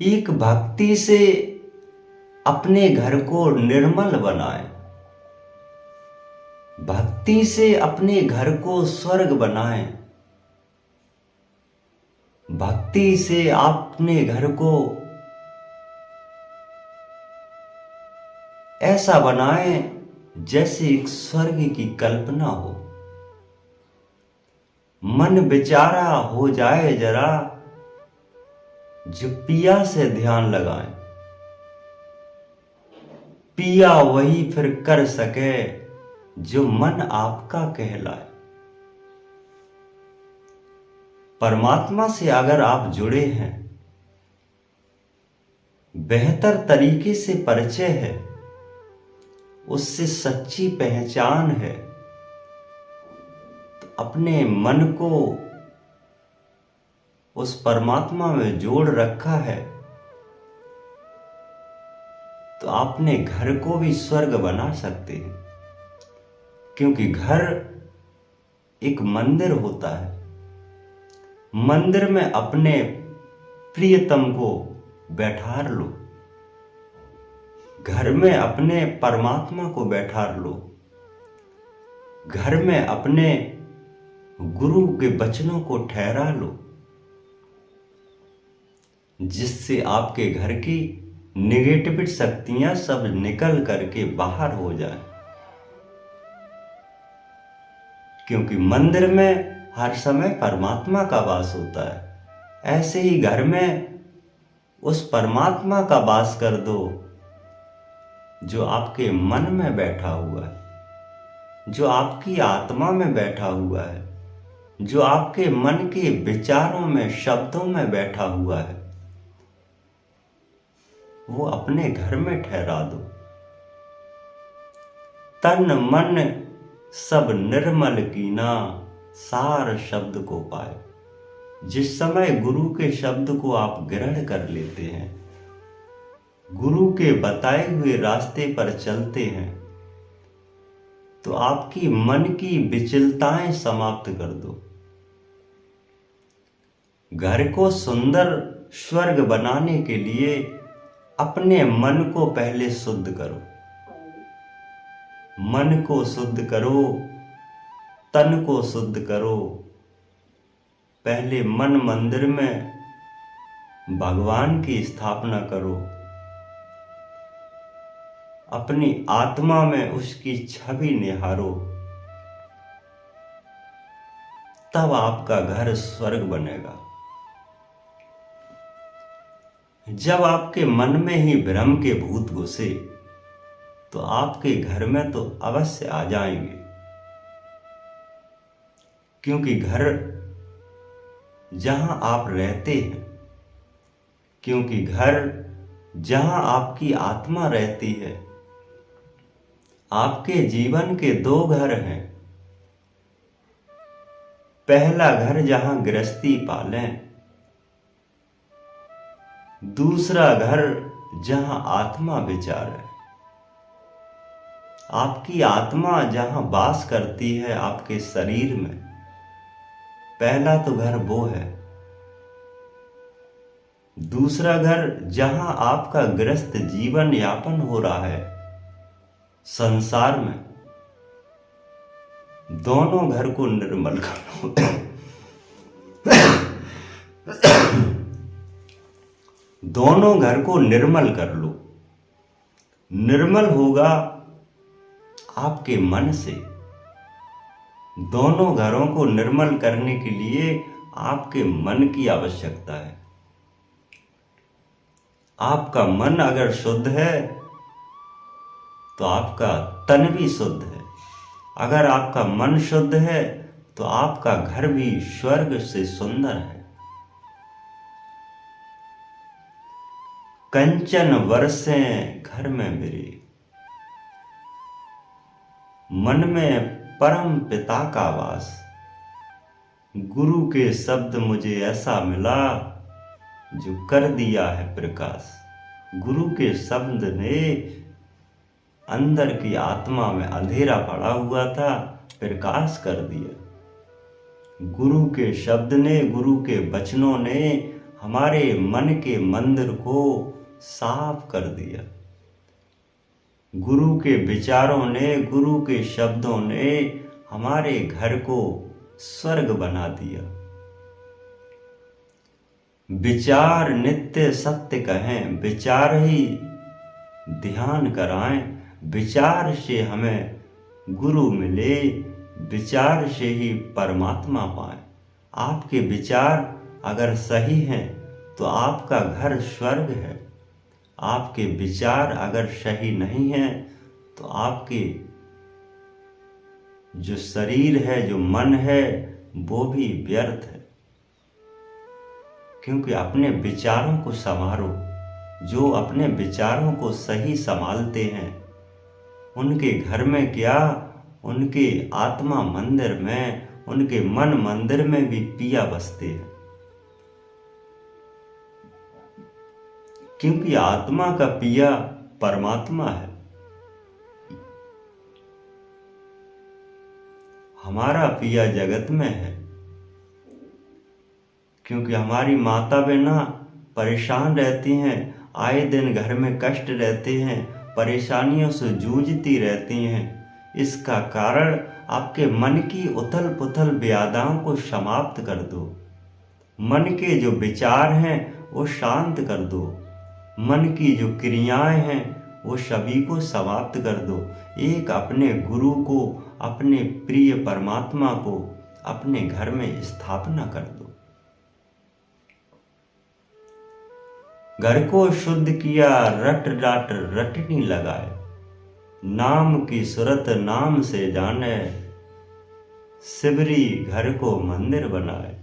एक भक्ति से अपने घर को निर्मल बनाएं। भक्ति से अपने घर को स्वर्ग बनाएं। भक्ति से अपने घर को ऐसा बनाएं जैसे एक स्वर्ग की कल्पना हो। मन बेचारा हो जाए जरा, जो पिया से ध्यान लगाएं। पिया वही फिर कर सके जो मन आपका कहलाए। परमात्मा से अगर आप जुड़े हैं, बेहतर तरीके से परिचय है, उससे सच्ची पहचान है, तो अपने मन को उस परमात्मा में जोड़ रखा है, तो आपने घर को भी स्वर्ग बना सकते हैं। क्योंकि घर एक मंदिर होता है। मंदिर में अपने प्रियतम को बैठार लो। घर में अपने परमात्मा को बैठार लो। घर में अपने गुरु के वचनों को ठहरा लो, जिससे आपके घर की नेगेटिव शक्तियां सब निकल करके बाहर हो जाए। क्योंकि मंदिर में हर समय परमात्मा का वास होता है, ऐसे ही घर में उस परमात्मा का वास कर दो जो आपके मन में बैठा हुआ है, जो आपकी आत्मा में बैठा हुआ है, जो आपके मन के विचारों में, शब्दों में बैठा हुआ है। वो अपने घर में ठहरा दो। तन मन सब निर्मल कीना, सार शब्द को पाए। जिस समय गुरु के शब्द को आप ग्रहण कर लेते हैं, गुरु के बताए हुए रास्ते पर चलते हैं, तो आपकी मन की विचलताएं समाप्त कर दो। घर को सुंदर स्वर्ग बनाने के लिए अपने मन को पहले शुद्ध करो। मन को शुद्ध करो, तन को शुद्ध करो। पहले मन मंदिर में भगवान की स्थापना करो। अपनी आत्मा में उसकी छवि निहारो, तब आपका घर स्वर्ग बनेगा। जब आपके मन में ही भ्रम के भूत घुसे, तो आपके घर में तो अवश्य आ जाएंगे। क्योंकि घर जहां आप रहते हैं, क्योंकि घर जहां आपकी आत्मा रहती है। आपके जीवन के दो घर हैं। पहला घर जहां गृहस्थी पालें, दूसरा घर जहां आत्मा विचारे। आपकी आत्मा जहां वास करती है आपके शरीर में, पहला तो घर वो है। दूसरा घर जहां आपका गृहस्थ जीवन यापन हो रहा है संसार में, दोनों घर को निर्मल करो। दोनों घर को निर्मल कर लो। निर्मल होगा आपके मन से। दोनों घरों को निर्मल करने के लिए आपके मन की आवश्यकता है। आपका मन अगर शुद्ध है तो आपका तन भी शुद्ध है। अगर आपका मन शुद्ध है तो आपका घर भी स्वर्ग से सुंदर है। कंचन वर्षें घर में मेरे, मन में परम पिता का वास। गुरु के शब्द मुझे ऐसा मिला जो कर दिया है प्रकाश। गुरु के शब्द ने अंदर की आत्मा में अंधेरा पड़ा हुआ था, प्रकाश कर दिया। गुरु के शब्द ने, गुरु के वचनों ने हमारे मन के मंदिर को साफ कर दिया। गुरु के विचारों ने, गुरु के शब्दों ने हमारे घर को स्वर्ग बना दिया। विचार नित्य सत्य कहें, विचार ही ध्यान कराएं, विचार से हमें गुरु मिले, विचार से ही परमात्मा पाएं। आपके विचार अगर सही हैं तो आपका घर स्वर्ग है। आपके विचार अगर सही नहीं हैं तो आपके जो शरीर है, जो मन है, वो भी व्यर्थ है। क्योंकि अपने विचारों को संवारो। जो अपने विचारों को सही संभालते हैं उनके घर में क्या, उनके आत्मा मंदिर में, उनके मन मंदिर में भी पिया बसते हैं। क्योंकि आत्मा का पिया परमात्मा है। हमारा पिया जगत में है। क्योंकि हमारी माता बहना परेशान रहती हैं, आए दिन घर में कष्ट रहते हैं, परेशानियों से जूझती रहती हैं। इसका कारण आपके मन की उथल पुथल व्याधाओं को समाप्त कर दो। मन के जो विचार हैं वो शांत कर दो। मन की जो क्रियाएं हैं वो सभी को समाप्त कर दो। एक अपने गुरु को, अपने प्रिय परमात्मा को अपने घर में स्थापना कर दो। घर को शुद्ध किया, रट डाट रटनी लगाए, नाम की सूरत नाम से जाने, सिबरी घर को मंदिर बनाए।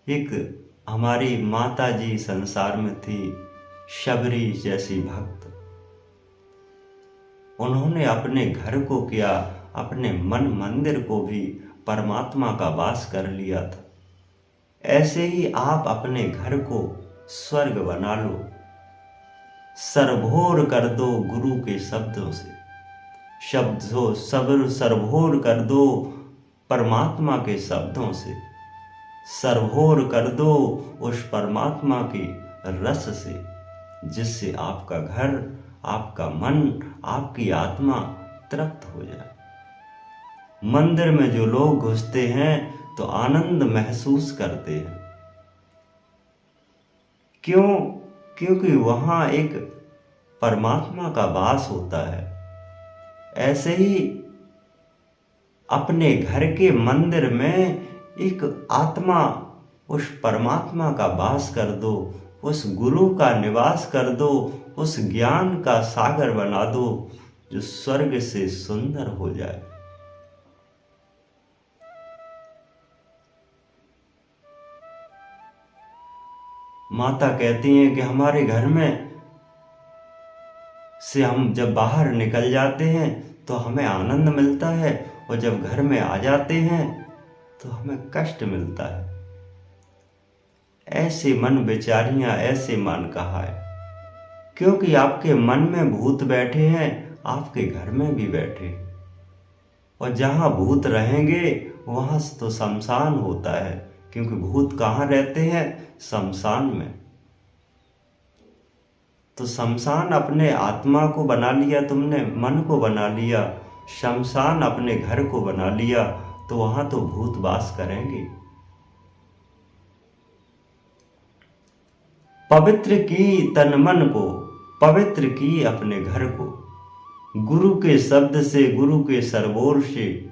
एक हमारी माता जी संसार में थी, शबरी जैसी भक्त। उन्होंने अपने घर को किया, अपने मन मंदिर को भी परमात्मा का वास कर लिया था। ऐसे ही आप अपने घर को स्वर्ग बना लो। सरभोर कर दो गुरु के शब्दों से, शब्दों सरभोर कर दो परमात्मा के शब्दों से, सरभोर कर दो उस परमात्मा के रस से, जिससे आपका घर, आपका मन, आपकी आत्मा तृप्त हो जाए। मंदिर में जो लोग घुसते हैं तो आनंद महसूस करते हैं। क्यों? क्योंकि वहां एक परमात्मा का वास होता है। ऐसे ही अपने घर के मंदिर में एक आत्मा, उस परमात्मा का वास कर दो, उस गुरु का निवास कर दो, उस ज्ञान का सागर बना दो जो स्वर्ग से सुंदर हो जाए। माता कहती हैं कि हमारे घर में से हम जब बाहर निकल जाते हैं तो हमें आनंद मिलता है, और जब घर में आ जाते हैं तो हमें कष्ट मिलता है। ऐसे मन बेचारियां, ऐसे मन कहा है। क्योंकि आपके मन में भूत बैठे हैं, आपके घर में भी बैठे हैं। और जहां भूत रहेंगे वहां तो शमशान होता है। क्योंकि भूत कहाँ रहते हैं? शमशान में। तो शमशान अपने आत्मा को बना लिया तुमने, मन को बना लिया, शमशान अपने घर को बना लिया, तो वहां तो भूत वास करेंगे। पवित्र की तन मन को, पवित्र की अपने घर को, गुरु के शब्द से, गुरु के सरबोर से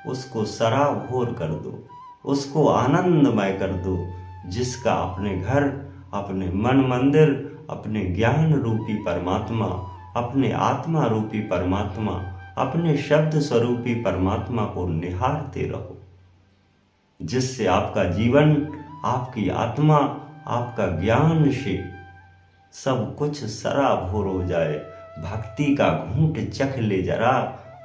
उसको सराबोर कर दो, उसको आनंदमय कर दो, जिसका अपने घर, अपने मन मंदिर, अपने ज्ञान रूपी परमात्मा, अपने आत्मा रूपी परमात्मा, अपने शब्द स्वरूपी परमात्मा को निहारते रहो, जिससे आपका जीवन, आपकी आत्मा, आपका ज्ञान से सब कुछ सराबोर हो जाए। भक्ति का घूंट चख ले जरा,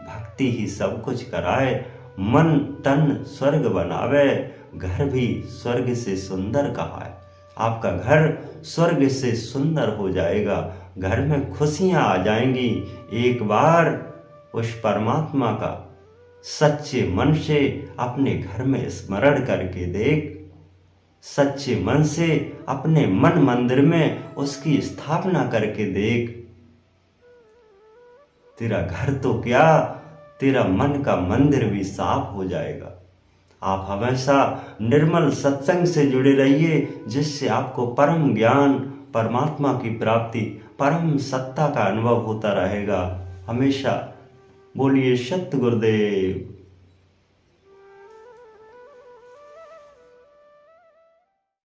भक्ति ही सब कुछ कराए। मन तन स्वर्ग बनावे, घर भी स्वर्ग से सुंदर कहा है। आपका घर स्वर्ग से सुंदर हो जाएगा, घर में खुशियां आ जाएंगी। एक बार उस परमात्मा का सच्चे मन से अपने घर में स्मरण करके देख, सच्चे मन से अपने मन मंदिर में उसकी स्थापना करके देख। तेरा घर तो क्या, तेरा मन का मंदिर भी साफ हो जाएगा। आप हमेशा निर्मल सत्संग से जुड़े रहिए, जिससे आपको परम ज्ञान, परमात्मा की प्राप्ति, परम सत्ता का अनुभव होता रहेगा हमेशा। बोलिए सत्य गुरुदेव।